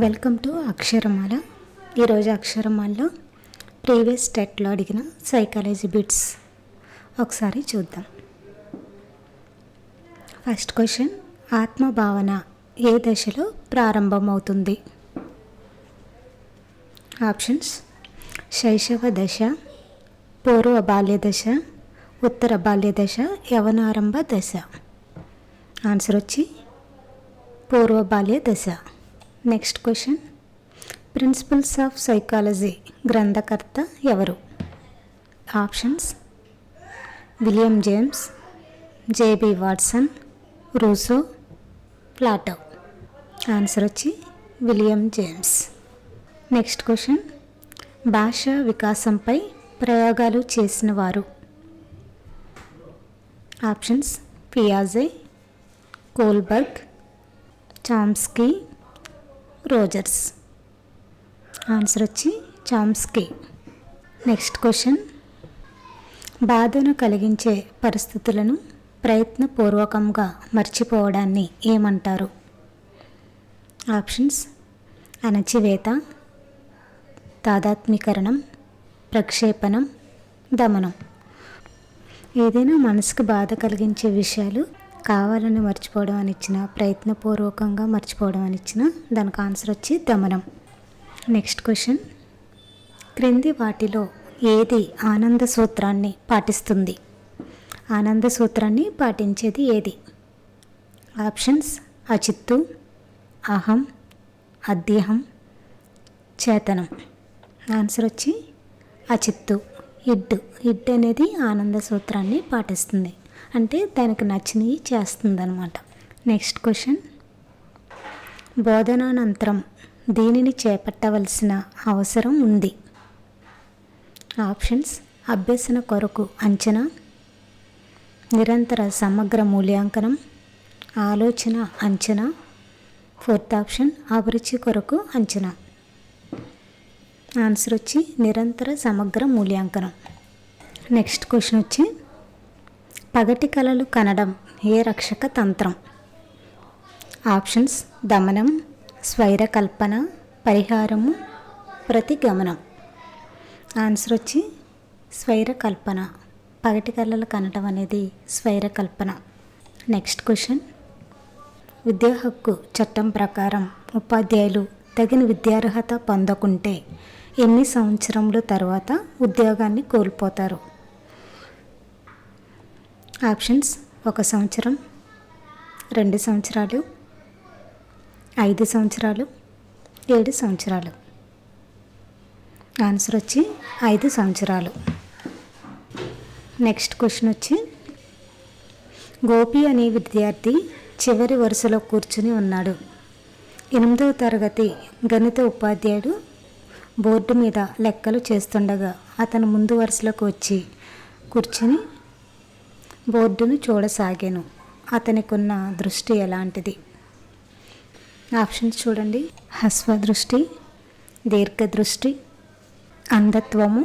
Welcome to అక్షరమాల. ఈరోజు అక్షరమాలలో previous టెట్లో అడిగిన సైకాలజీ బిట్స్ ఒకసారి చూద్దాం. ఫస్ట్ క్వశ్చన్, ఆత్మభావన ఏ దశలో ప్రారంభమవుతుంది? ఆప్షన్స్: శైశవ దశ, పూర్వ బాల్య దశ, ఉత్తర బాల్య దశ, యవనారంభ దశ. ఆన్సర్ వచ్చి పూర్వ బాల్య దశ. Next question, principles of psychology గ్రంథకర్త ఎవరు? Options: William James, JB Watson, Rousseau, Plato. Answer వచ్చి విలియం జేమ్స్. నెక్స్ట్ క్వశ్చన్, భాషా వికాసంపై ప్రయోగాలు చేసిన వారు? ఆప్షన్స్: పియాజే, కోల్బర్గ్, చామ్స్కీ, రోజర్స్. ఆన్సర్ వచ్చి చామ్స్కీ. నెక్స్ట్ క్వశ్చన్, బాధను కలిగించే పరిస్థితులను ప్రయత్నపూర్వకంగా మర్చిపోవడాన్ని ఏమంటారు? ఆప్షన్స్: అణచివేత, తాదాత్మీకరణం, ప్రక్షేపణం, దమనం. ఏదైనా మనసుకు బాధ కలిగించే విషయాలు కావాలని మర్చిపోవడం అని ఇచ్చిన, ప్రయత్నపూర్వకంగా మర్చిపోవడం అని ఇచ్చిన, దానికి ఆన్సర్ వచ్చి దమనం. నెక్స్ట్ క్వశ్చన్, క్రింది వాటిలో ఏది ఆనంద సూత్రాన్ని పాటిస్తుంది? ఆనంద సూత్రాన్ని పాటించేది ఏది? ఆప్షన్స్: అచిత్తు, అహం, అద్యహం, చేతనం. ఆన్సర్ వచ్చి అచిత్తు. ఇడ్ అనేది ఆనంద సూత్రాన్ని పాటిస్తుంది, అంటే దానికి నచ్చినవి చేస్తుందన్నమాట. నెక్స్ట్ క్వశ్చన్, బోధనానంతరం దీనిని చేపట్టవలసిన అవసరం ఉంది? ఆప్షన్స్: అభ్యసన కొరకు అంచనా, నిరంతర సమగ్ర మూల్యాంకనం, ఆలోచన అంచనా, ఫోర్త్ ఆప్షన్ అభిరుచి కొరకు అంచనా. ఆన్సర్ వచ్చి నిరంతర సమగ్ర మూల్యాంకనం. నెక్స్ట్ క్వశ్చన్ వచ్చి, పగటి కలలు కనడం ఏ రక్షక తంత్రం? ఆప్షన్స్: దమనం, స్వైరకల్పన, పరిహారము, ప్రతిగమనం. ఆన్సర్ వచ్చి స్వైరకల్పన. పగటి కలలు కనడం అనేది స్వైరకల్పన. నెక్స్ట్ క్వశ్చన్, విద్యా హక్కు చట్టం ప్రకారం ఉపాధ్యాయులు తగిన విద్యార్హత పొందకుంటే ఎన్ని సంవత్సరముల తర్వాత ఉద్యోగాన్ని కోల్పోతారు? ఆప్షన్స్: 1 సంవత్సరం, 2 సంవత్సరాలు, 5 సంవత్సరాలు, 7 సంవత్సరాలు. ఆన్సర్ వచ్చి 5 సంవత్సరాలు. నెక్స్ట్ క్వశ్చన్ వచ్చి, గోపి అనే విద్యార్థి చివరి వరుసలో కూర్చుని ఉన్నాడు. 8వ తరగతి గణిత ఉపాధ్యాయుడు బోర్డు మీద లెక్కలు చేస్తుండగా అతను ముందు వరుసలోకి వచ్చి కూర్చుని బోర్డును చూడసాగాను. అతనికి ఉన్న దృష్టి ఎలాంటిది? ఆప్షన్స్ చూడండి: హస్వదృష్టి, దీర్ఘదృష్టి, అంధత్వము,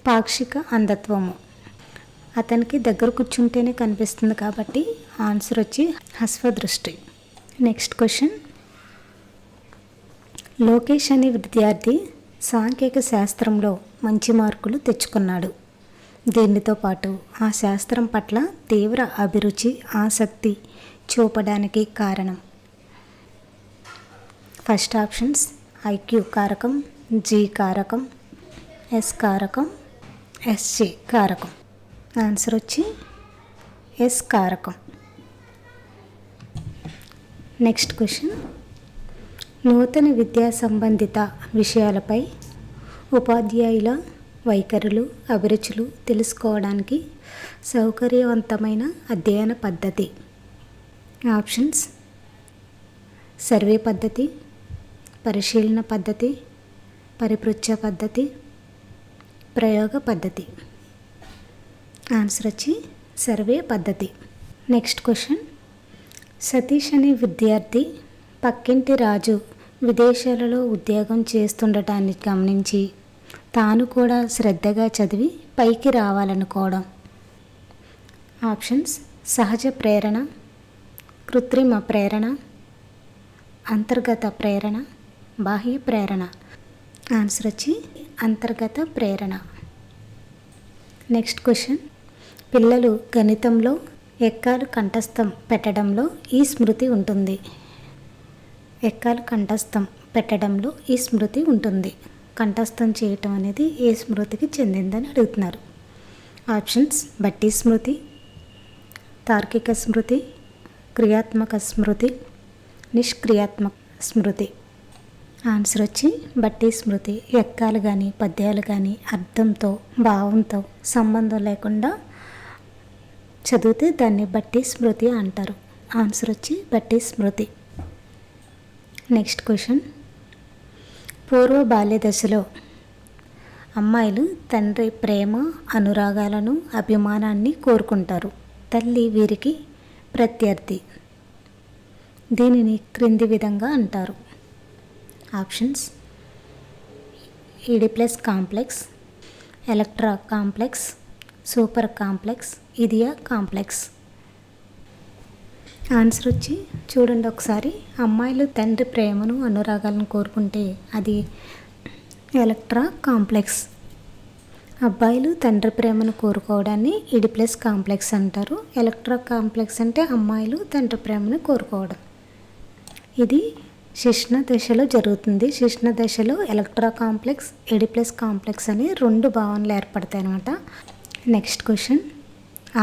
పాక్షిక అంధత్వము. అతనికి దగ్గర కూర్చుంటేనే కనిపిస్తుంది కాబట్టి ఆన్సర్ వచ్చి హస్వదృష్టి. నెక్స్ట్ క్వశ్చన్, లోకేష్ అనే విద్యార్థి సాంఖ్యక శాస్త్రంలో మంచి మార్కులు తెచ్చుకున్నాడు. దీనితో పాటు ఆ శాస్త్రం పట్ల తీవ్ర అభిరుచి, ఆసక్తి చూపడానికి కారణం? ఫస్ట్ ఆప్షన్స్: ఐక్యూ కారకం, జీ కారకం, ఎస్ కారకం, ఎస్జి కారకం. ఆన్సర్ వచ్చి ఎస్ కారకం. నెక్స్ట్ క్వశ్చన్, నూతన విద్యా సంబంధిత విషయాలపై ఉపాధ్యాయుల వైఖరులు, అభిరుచులు తెలుసుకోవడానికి సౌకర్యవంతమైన అధ్యయన పద్ధతి? ఆప్షన్స్: సర్వే పద్ధతి, పరిశీలన పద్ధతి, పరిపృచ్ఛ పద్ధతి, ప్రయోగ పద్ధతి. ఆన్సర్ వచ్చి సర్వే పద్ధతి. నెక్స్ట్ క్వశ్చన్, సతీష్ అనే విద్యార్థి పక్కింటి రాజు విదేశాలలో ఉద్యోగం చేస్తుండటాన్ని గమనించి తాను కూడా శ్రద్ధగా చదివి పైకి రావాలనుకోవడం? ఆప్షన్స్: సహజ ప్రేరణ, కృత్రిమ ప్రేరణ, అంతర్గత ప్రేరణ, బాహ్య ప్రేరణ. ఆన్సర్ వచ్చి అంతర్గత ప్రేరణ. నెక్స్ట్ క్వశ్చన్, పిల్లలు గణితంలో ఎక్కాలు కంఠస్థం పెట్టడంలో ఈ స్మృతి ఉంటుంది. ఎక్కాలు కంఠస్థం పెట్టడంలో ఈ స్మృతి ఉంటుంది. కంఠస్థం చేయటం అనేది ఏ స్మృతికి చెందిందని అడుగుతున్నారు. ఆప్షన్స్: బట్టి స్మృతి, తార్కిక స్మృతి, క్రియాత్మక స్మృతి, నిష్క్రియాత్మక స్మృతి. ఆన్సర్ వచ్చి బట్టి స్మృతి. ఎక్కాలు కానీ పద్యాలు కానీ అర్థంతో భావంతో సంబంధం లేకుండా చదివితే దాన్ని బట్టి స్మృతి అంటారు. ఆన్సర్ వచ్చి బట్టి స్మృతి. నెక్స్ట్ క్వశ్చన్, పూర్వ బాల్య దశలో అమ్మాయిలు తండ్రి ప్రేమ, అనురాగాలను, అభిమానాన్ని కోరుకుంటారు. తల్లి వీరికి ప్రత్యర్థి. దీనిని క్రింది విధంగా అంటారు. Options: Oedipus complex, Electra complex, super complex, idea complex. Answer వచ్చి చూడండి ఒకసారి. అమ్మాయిలు తండ్రి ప్రేమను, అనురాగాలను కోరుకుంటే అది ఎలక్ట్రా కాంప్లెక్స్. అబ్బాయిలు తండ్రి ప్రేమను కోరుకోవడాన్ని ఈడిపస్ కాంప్లెక్స్ అంటారు. ఎలక్ట్రా కాంప్లెక్స్ అంటే అమ్మాయిలు తండ్రి ప్రేమను కోరుకోవడం. ఇది శిశ్న దశలో జరుగుతుంది. శిశ్న దశలో ఎలక్ట్రా కాంప్లెక్స్, ఈడిపస్ కాంప్లెక్స్ అని రెండు భావనలు ఏర్పడతాయి అన్నమాట. నెక్స్ట్ క్వశ్చన్,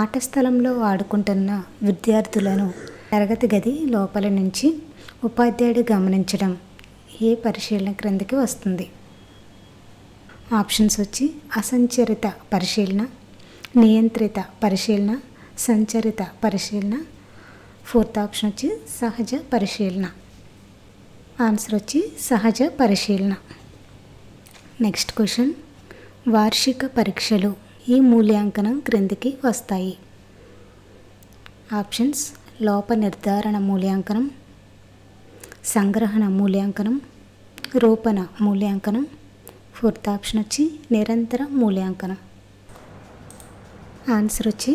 ఆట స్థలంలో ఆడుకుంటున్న విద్యార్థులను తరగతి గది లోపల నుంచి ఉపాధ్యాయుడు గమనించడం ఏ పరిశీలన క్రిందకి వస్తుంది? ఆప్షన్స్ వచ్చి అసంచరిత పరిశీలన, నియంత్రిత పరిశీలన, సంచరిత పరిశీలన. ఫోర్త్ ఆప్షన్ వచ్చి సహజ పరిశీలన. ఆన్సర్ వచ్చి సహజ పరిశీలన. నెక్స్ట్ క్వశ్చన్, వార్షిక పరీక్షలు ఈ మూల్యాంకనం క్రిందికి వస్తాయి. ఆప్షన్స్: లోప నిర్ధారణ మూల్యాంకనం, సంగ్రహణ మూల్యాంకనం, రూపణ మూల్యాంకనం. ఫోర్త్ ఆప్షన్ వచ్చి నిరంతర మూల్యాంకనం. ఆన్సర్ వచ్చి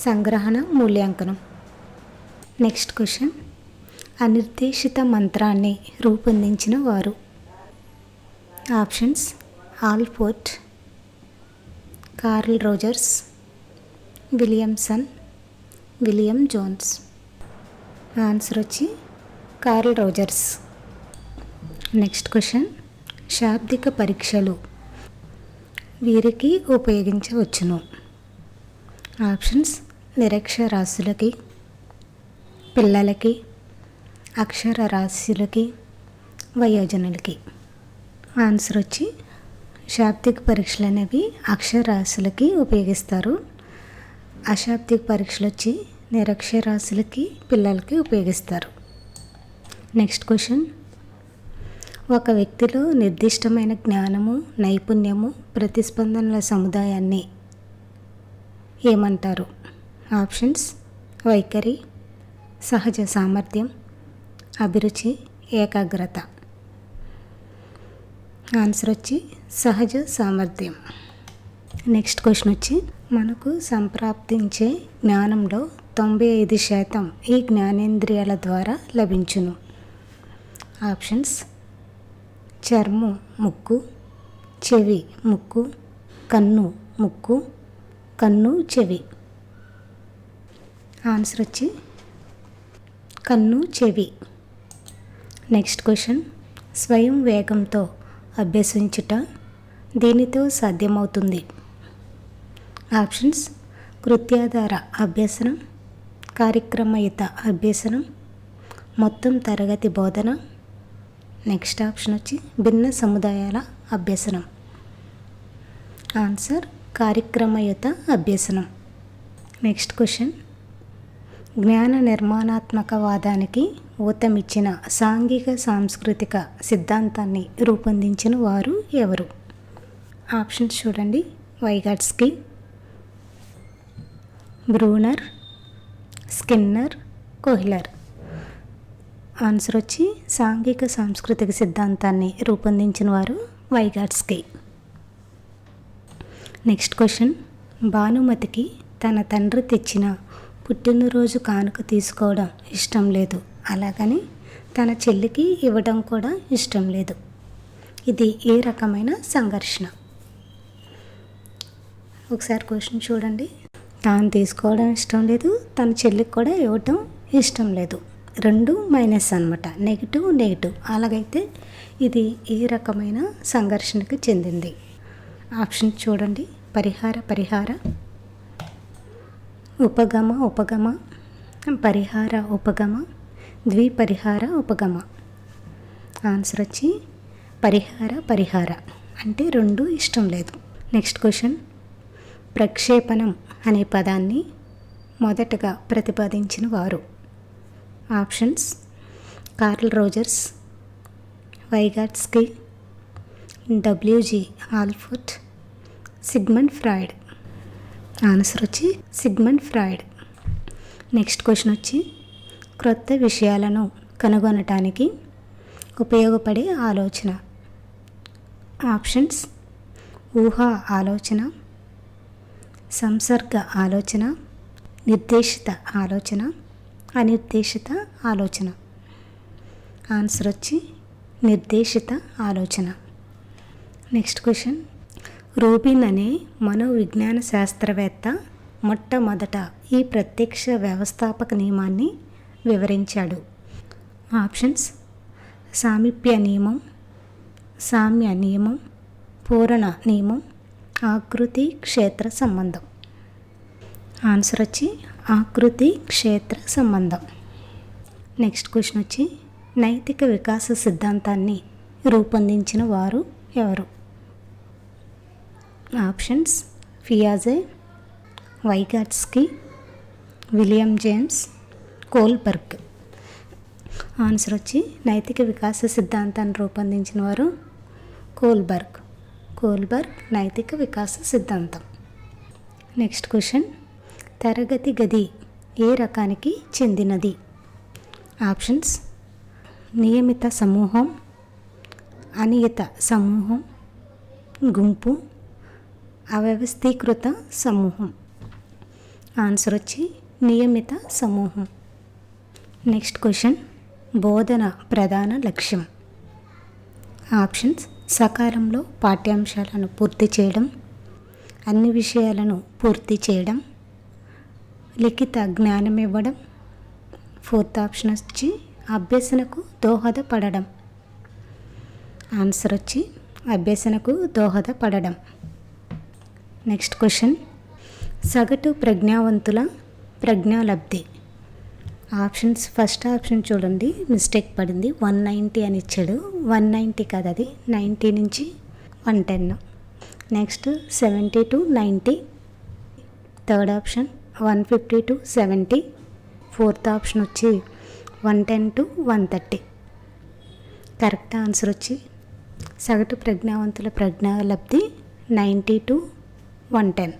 సంగ్రహణ మూల్యాంకనం. నెక్స్ట్ క్వశ్చన్, అనిర్దేశిత మంత్రాన్ని రూపొందించిన వారు. Options: Allport, Carl Rogers, Williamson, William Jones. Answer వచ్చి కార్ల్ రోజర్స్. నెక్స్ట్ క్వశ్చన్, శాబ్దిక పరీక్షలు వీరికి ఉపయోగించవచ్చును. ఆప్షన్స్: నిరక్షరాస్యులకి, పిల్లలకి, అక్షరరాస్యులకి, వయోజనులకి. ఆన్సర్ వచ్చి శాబ్దిక పరీక్షలు అనేవి అక్షరాస్యులకి ఉపయోగిస్తారు. అశాబ్దిక పరీక్షలు వచ్చి నిరక్షరాస్యులకి, పిల్లలకి ఉపయోగిస్తారు. నెక్స్ట్ క్వశ్చన్, ఒక వ్యక్తిలో నిర్దిష్టమైన జ్ఞానము, నైపుణ్యము, ప్రతిస్పందనల సముదాయాన్ని ఏమంటారు? ఆప్షన్స్: వైఖరి, సహజ సామర్థ్యం, అభిరుచి, ఏకాగ్రత. ఆన్సర్ వచ్చి సహజ సామర్థ్యం. నెక్స్ట్ క్వశ్చన్ వచ్చి, మనకు సంప్రాప్తించే జ్ఞానంలో 95% ఈ జ్ఞానేంద్రియాల ద్వారా లభించును. ఆప్షన్స్: చర్ము, ముక్కు, చెవి, ముక్కు, కన్ను, ముక్కు, కన్ను, చెవి. ఆన్సర్ వచ్చి కన్ను, చెవి. నెక్స్ట్ క్వశ్చన్, స్వయం వేగంతో అభ్యసించుట దీనితో సాధ్యమవుతుంది. ఆప్షన్స్: కృత్యాధార అభ్యసనం, కార్యక్రమయుత అభ్యసనం, మొత్తం తరగతి బోధన. నెక్స్ట్ ఆప్షన్ వచ్చి భిన్న సముదాయాల అభ్యసనం. ఆన్సర్: కార్యక్రమయుత అభ్యసనం. నెక్స్ట్ క్వశ్చన్, జ్ఞాన నిర్మాణాత్మకవాదానికి ఊతమిచ్చిన సాంఘిక సాంస్కృతిక సిద్ధాంతాన్ని రూపొందించిన వారు ఎవరు? ఆప్షన్స్ చూడండి. వైగాట్స్కీ, బ్రూనర్, స్కిన్నర్, కోహ్లర్. ఆన్సర్ వచ్చి సాంఘిక సాంస్కృతిక సిద్ధాంతాన్ని రూపొందించిన వారు వైగాట్స్కీ. నెక్స్ట్ క్వశ్చన్, భానుమతికి తన తండ్రి తెచ్చిన పుట్టినరోజు కానుక తీసుకోవడం ఇష్టం లేదు. అలాగని తన చెల్లికి ఇవ్వడం కూడా ఇష్టం లేదు. ఇది ఏ రకమైన సంఘర్షణ? ఒకసారి క్వశ్చన్ చూడండి. తాను తీసుకోవడం ఇష్టం లేదు, తన చెల్లికి కూడా ఇవ్వటం ఇష్టం లేదు. రెండు మైనస్ అనమాట, నెగిటివ్ నెగిటివ్. అలాగైతే ఇది ఏ రకమైన సంఘర్షణకి చెందింది? ఆప్షన్ చూడండి. పరిహార, ఉపగమ, పరిహార, ద్విపరిహార, ఉపగమ. ఆన్సర్ వచ్చి పరిహార అంటే రెండు ఇష్టం లేదు. Next question. ప్రక్షేపణం అనే పదాన్ని మొదటగా ప్రతిపాదించిన వారు? Options: Carl Rogers, Vygotsky, WG Allport, Sigmund Freud. Answer వచ్చి సిగ్మండ్ ఫ్రాయిడ్. నెక్స్ట్ క్వశ్చన్ వచ్చి క్రొత్త విషయాలను కనుగొనటానికి ఉపయోగపడే ఆలోచన. ఆప్షన్స్: ఊహా ఆలోచన, సంసర్గ ఆలోచన, నిర్దేశిత ఆలోచన, అనిర్దేశిత ఆలోచన. ఆన్సర్ వచ్చి నిర్దేశిత ఆలోచన. Next question. రూబిన్ అనే మనోవిజ్ఞాన శాస్త్రవేత్త మొట్టమొదట ఈ ప్రత్యక్ష వ్యవస్థాపక నియమాన్ని వివరించాడు? ఆప్షన్స్: సామీప్య నియమం, సామ్య నియమం, పూరణ నియమం, ఆకృతి క్షేత్ర సంబంధం. ఆన్సర్ వచ్చి ఆకృతి క్షేత్ర సంబంధం. నెక్స్ట్ క్వశ్చన్ వచ్చి నైతిక వికాస సిద్ధాంతాన్ని రూపొందించిన వారు ఎవరు? ఆప్షన్స్: పియాజే, Vygotsky, William James, Kohlberg. Answer వచ్చి నైతిక వికాస సిద్ధాంతాన్ని రూపొందించిన వారు కోల్బర్గ్ నైతిక వికాస సిద్ధాంతం. Next question. తరగతి గది ఏ రకానికి చెందినది? ఆప్షన్స్: నియమిత సమూహం, అనియత సమూహం, గుంపు, అవ్యవస్థీకృత సమూహం. ఆన్సర్ వచ్చి నియమిత సమూహం. Next question. బోధన ప్రధాన లక్ష్యం. ఆప్షన్స్: సకాలంలో పాఠ్యాంశాలను పూర్తి చేయడం, అన్ని విషయాలను పూర్తి చేయడం, లిఖిత జ్ఞానం ఇవ్వడం. ఫోర్త్ ఆప్షన్ వచ్చి అభ్యసనకు దోహదపడడం. ఆన్సర్ వచ్చి అభ్యసనకు దోహదపడడం. Next question. సగటు ప్రజ్ఞావంతుల ప్రజ్ఞాలబ్ధి. ఆప్షన్స్. ఫస్ట్ ఆప్షన్ చూడండి, మిస్టేక్ పడింది. 190 అని ఇచ్చాడు. 190 కాదు, అది 90 నుంచి 110. Next 70 to 90. Third option 150 to 70. Fourth option వచ్చి 110 to 130. కరెక్ట్ ఆన్సర్ వచ్చి సగటు ప్రజ్ఞావంతుల ప్రజ్ఞాలబ్ధి 90 to 110.